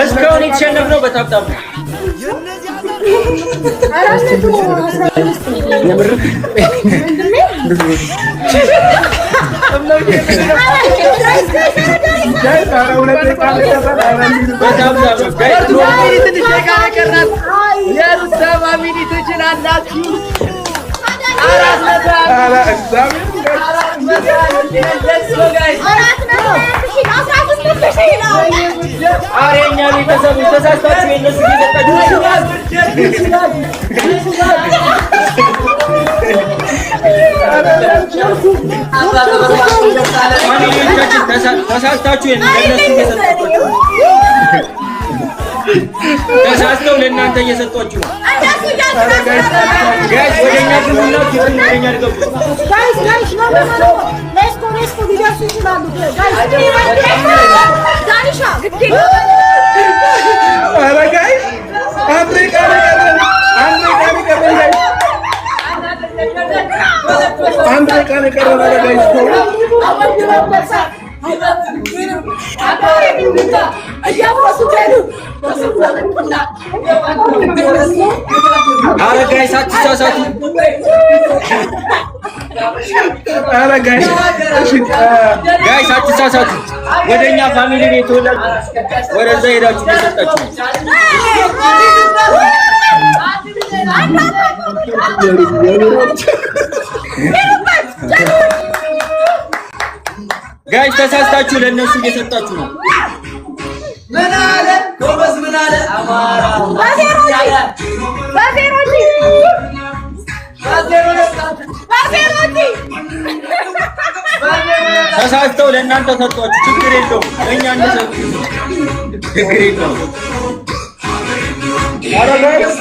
እስካሁን የተሸነፍነው በታብታብ ነው። አሬኛ ቤተሰብ ተሳስታችሁ የነሱ ተሳስተው ለእናንተ እየሰጧችሁ ነው። ጋይስ ወደኛ ግቡና ወደኛ ድገቡ። ጋይስ አትሳሳቱ። ጋይስ አትሳሳቱ። ወደኛ ፋሚሊ ቤት ወደዛ ሄዳችሁ ተሰጣችሁ። ጋይስ ተሳስታችሁ ለነሱ እየሰጣችሁ ነው። ምን አለ ጎበዝ? ምን አለ አማራ? ተሳስተው ለእናንተ ሰጧችሁ። ችግር የለውም። እኛ እንሰጥ ችግር የለውም። አረ ጋይስ